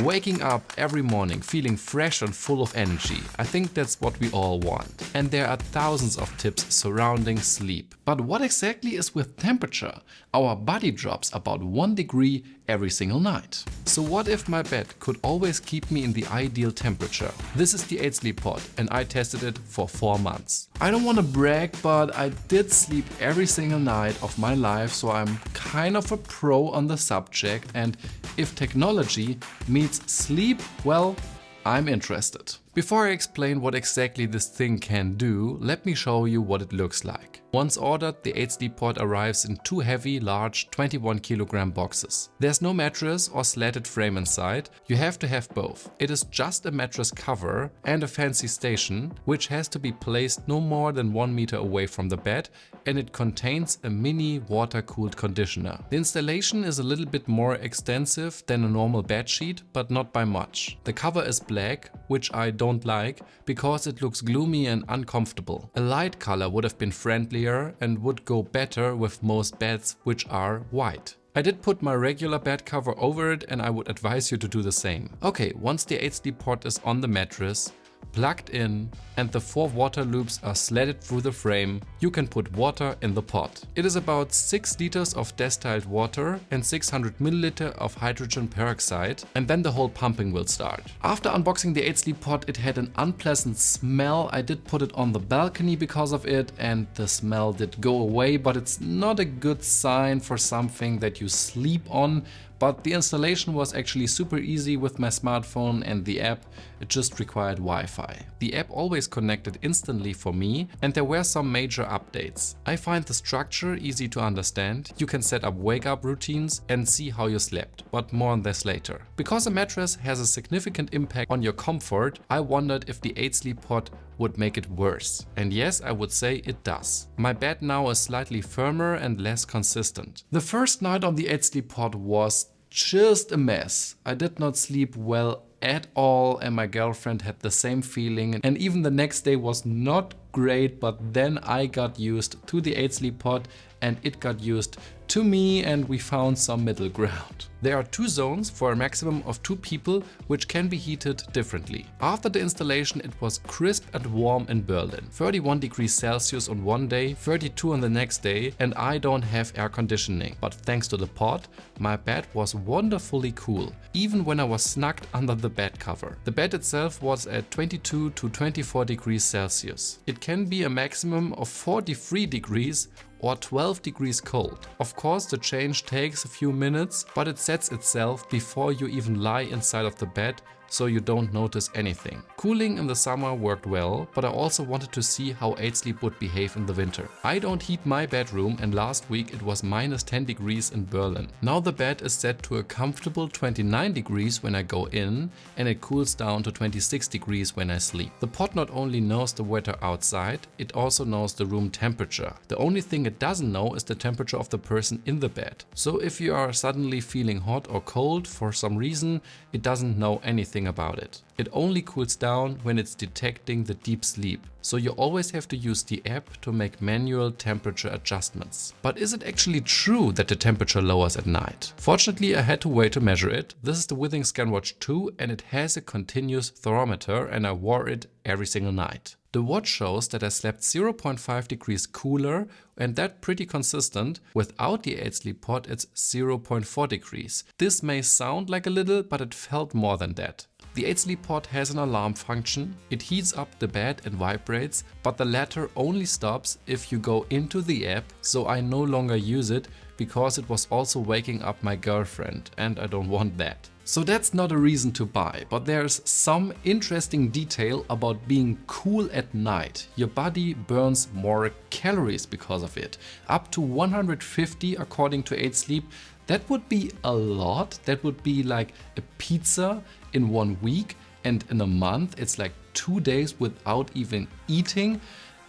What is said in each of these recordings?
Waking up every morning feeling fresh and full of energy, I think that's what we all want. And there are thousands of tips surrounding sleep. But what exactly is with temperature? Our body drops about 1 degree every single night. So what if my bed could always keep me in the ideal temperature? This is the EightSleep Pod and I tested it for 4 months. I don't want to brag, but I did sleep every single night of my life, so I'm kind of a pro on the subject, and if technology meets sleep, well, I'm interested. Before I explain what exactly this thing can do, let me show you what it looks like. Once ordered, the EightSleep Pod arrives in 2 heavy, large 21 kilogram boxes. There's no mattress or slatted frame inside, you have to have both. It is just a mattress cover and a fancy station, which has to be placed no more than 1 meter away from the bed, and it contains a mini water-cooled conditioner. The installation is a little bit more extensive than a normal bed sheet, but not by much. The cover is black, which I don't like because it looks gloomy and uncomfortable. A light color would have been friendlier and would go better with most beds, which are white. I did put my regular bed cover over it and I would advise you to do the same. Okay, once the EightSleep Pod is on the mattress, plugged in, and the 4 water loops are slatted through the frame, you can put water in the pot. It is about 6 liters of distilled water and 600 milliliter of hydrogen peroxide, and then the whole pumping will start. After unboxing the EightSleep Pod, it had an unpleasant smell. I did put it on the balcony because of it, and the smell did go away, but it's not a good sign for something that you sleep on. But the installation was actually super easy with my smartphone and the app. It just required Wi-Fi. The app always connected instantly for me, and there were some major updates. I find the structure easy to understand. You can set up wake-up routines and see how you slept, but more on this later. Because a mattress has a significant impact on your comfort, I wondered if the EightSleep Pod would make it worse. And yes, I would say it does. My bed now is slightly firmer and less consistent. The first night on the EightSleep Pod was just a mess. I did not sleep well at all, and my girlfriend had the same feeling, and even the next day was not great, but then I got used to the EightSleep Pod and it got used to me, and we found some middle ground. There are 2 zones for a maximum of 2 people, which can be heated differently. After the installation, it was crisp and warm in Berlin. 31 degrees Celsius on one day, 32 on the next day, and I don't have air conditioning. But thanks to the pod, my bed was wonderfully cool, even when I was snugged under the bed cover. The bed itself was at 22 to 24 degrees Celsius. It can be a maximum of 43 degrees or 12 degrees cold. Of course, the change takes a few minutes, but it sets itself before you even lie inside of the bed, so you don't notice anything. Cooling in the summer worked well, but I also wanted to see how EightSleep would behave in the winter. I don't heat my bedroom, and last week it was minus 10 degrees in Berlin. Now the bed is set to a comfortable 29 degrees when I go in, and it cools down to 26 degrees when I sleep. The pod not only knows the weather outside, it also knows the room temperature. The only thing it doesn't know is the temperature of the person in the bed. So if you are suddenly feeling hot or cold for some reason, it doesn't know anything about it. It only cools down when it's detecting the deep sleep. So you always have to use the app to make manual temperature adjustments. But is it actually true that the temperature lowers at night? Fortunately, I had to wait to measure it. This is the Withings ScanWatch 2 and it has a continuous thermometer, and I wore it every single night. The watch shows that I slept 0.5 degrees cooler, and that pretty consistent. Without the EightSleep Pod, it's 0.4 degrees. This may sound like a little, but it felt more than that. The EightSleep Pod has an alarm function. It heats up the bed and vibrates, but the latter only stops if you go into the app, so I no longer use it because it was also waking up my girlfriend, and I don't want that. So that's not a reason to buy, but there's some interesting detail about being cool at night. Your body burns more calories because of it, up to 150 according to EightSleep. That would be a lot. That would be like a pizza in 1 week, and in a month it's like 2 days without even eating.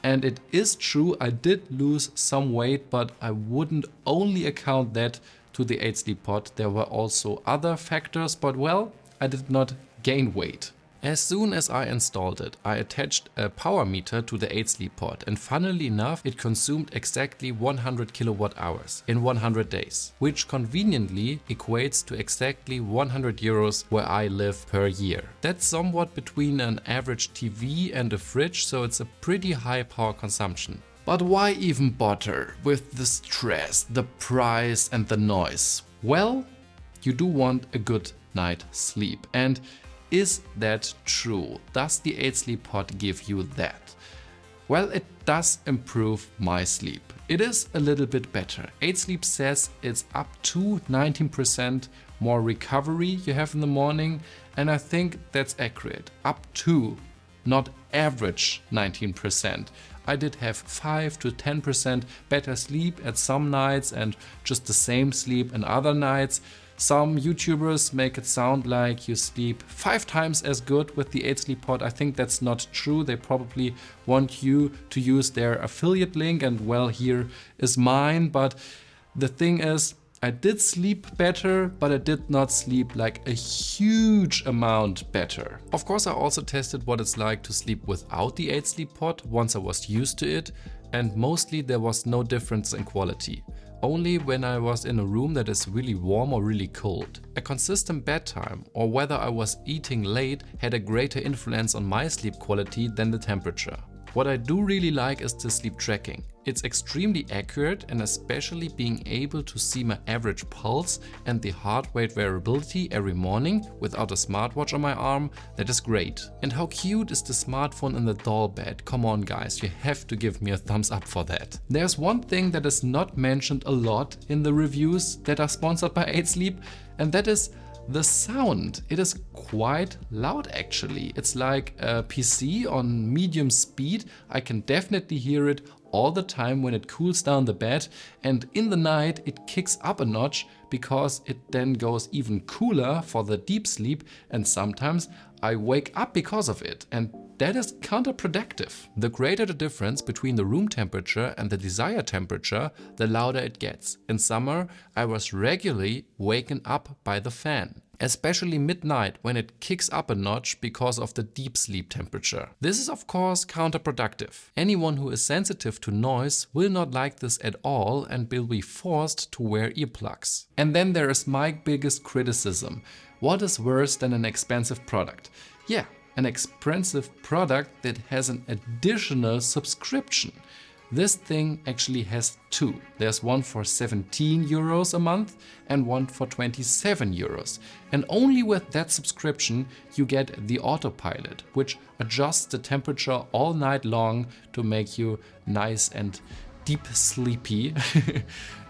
And it is true, I did lose some weight, but I wouldn't only account that to the EightSleep Pod. There were also other factors, but well, I did not gain weight. As soon as I installed it, I attached a power meter to the EightSleep Pod, and funnily enough, it consumed exactly 100 kilowatt hours in 100 days, which conveniently equates to exactly 100 euros where I live per year. That's somewhat between an average TV and a fridge, so it's a pretty high power consumption. But why even bother with the stress, the price and the noise? Well, you do want a good night's sleep. And is that true? Does the EightSleep Pod give you that? Well, it does improve my sleep. It is a little bit better. EightSleep says it's up to 19% more recovery you have in the morning, and I think that's accurate. Up to, not average 19%. I did have 5 to 10% better sleep at some nights and just the same sleep in other nights. Some YouTubers make it sound like you sleep 5 times as good with the EightSleep Pod. I think that's not true. They probably want you to use their affiliate link, and well, here is mine. But the thing is, I did sleep better, but I did not sleep like a huge amount better. Of course, I also tested what it's like to sleep without the EightSleep Pod once I was used to it, and mostly there was no difference in quality. Only when I was in a room that is really warm or really cold. A consistent bedtime or whether I was eating late had a greater influence on my sleep quality than the temperature. What I do really like is the sleep tracking. It's extremely accurate, and especially being able to see my average pulse and the heart rate variability every morning without a smartwatch on my arm, that is great. And how cute is the smartphone in the doll bed? Come on guys, you have to give me a thumbs up for that. There's one thing that is not mentioned a lot in the reviews that are sponsored by EightSleep, and that is the sound. It is quite loud actually. It's like a PC on medium speed. I can definitely hear it all the time when it cools down the bed, and in the night it kicks up a notch because it then goes even cooler for the deep sleep, and sometimes I wake up because of it, and that is counterproductive. The greater the difference between the room temperature and the desired temperature, the louder it gets. In summer, I was regularly waken up by the fan, especially midnight when it kicks up a notch because of the deep sleep temperature. This is of course counterproductive. Anyone who is sensitive to noise will not like this at all and will be forced to wear earplugs. And then there is my biggest criticism. What is worse than an expensive product? Yeah, an expensive product that has an additional subscription. This thing actually has two. There's one for 17 euros a month and one for 27 euros. And only with that subscription you get the autopilot, which adjusts the temperature all night long to make you nice and deep sleepy.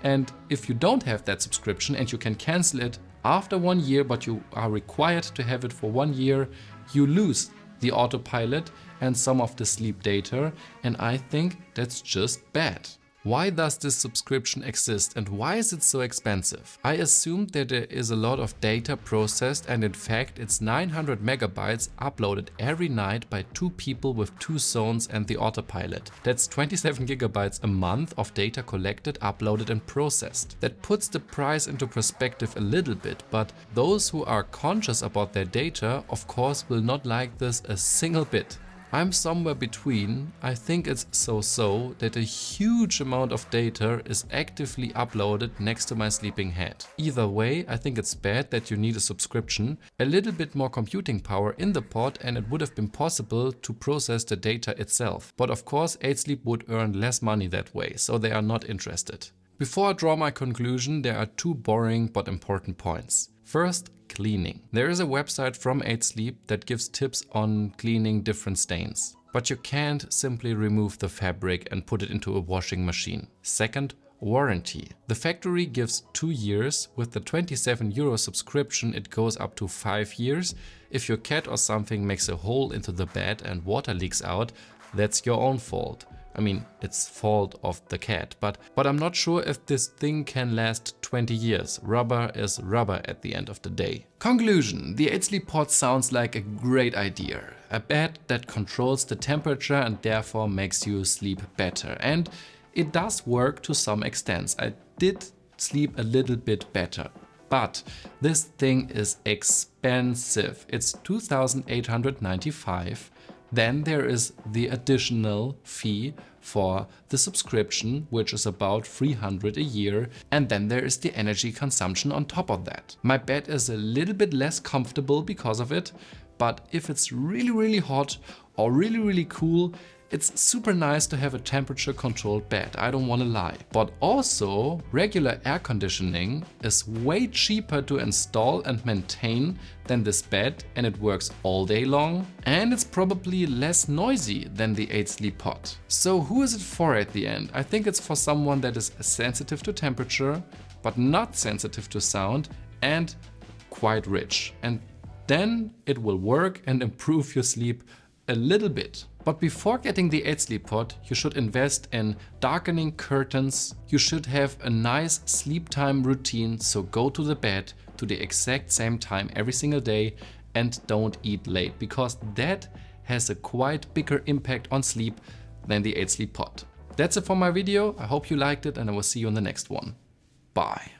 And if you don't have that subscription and you can cancel it after 1 year, but you are required to have it for 1 year, you lose the autopilot and some of the sleep data, and I think that's just bad. Why does this subscription exist and why is it so expensive? I assumed that there is a lot of data processed, and in fact it's 900 megabytes uploaded every night by 2 people with 2 zones and the autopilot. That's 27 gigabytes a month of data collected, uploaded and processed. That puts the price into perspective a little bit, but those who are conscious about their data of course will not like this a single bit. I'm somewhere between. I think it's so that a huge amount of data is actively uploaded next to my sleeping head. Either way, I think it's bad that you need a subscription, a little bit more computing power in the pod, and it would have been possible to process the data itself. But of course, EightSleep would earn less money that way, so they are not interested. Before I draw my conclusion, there are 2 boring but important points. First, cleaning. There is a website from EightSleep that gives tips on cleaning different stains, but you can't simply remove the fabric and put it into a washing machine. Second, warranty. The factory gives 2 years. With the 27 euro subscription it goes up to 5 years. If your cat or something makes a hole into the bed and water leaks out, that's your own fault. I mean, it's fault of the cat, but I'm not sure if this thing can last 20 years. Rubber is rubber at the end of the day. Conclusion: the EightSleep Pod sounds like a great idea. A bed that controls the temperature and therefore makes you sleep better. And it does work to some extent. I did sleep a little bit better. but this thing is expensive. It's $2,895. Then there is the additional fee for the subscription, which is about $300 a year. And then there is the energy consumption on top of that. My bed is a little bit less comfortable because of it, but if it's really, really hot or really, really cool, it's super nice to have a temperature controlled bed, I don't want to lie. But also, regular air conditioning is way cheaper to install and maintain than this bed, and it works all day long. And it's probably less noisy than the EightSleep Pod. So who is it for at the end? I think it's for someone that is sensitive to temperature, but not sensitive to sound, and quite rich. And then it will work and improve your sleep a little bit. But before getting the EightSleep Pod, you should invest in darkening curtains. You should have a nice sleep time routine, so go to the bed to the exact same time every single day and don't eat late, because that has a quite bigger impact on sleep than the EightSleep Pod. That's it for my video. I hope you liked it, and I will see you in the next one. Bye.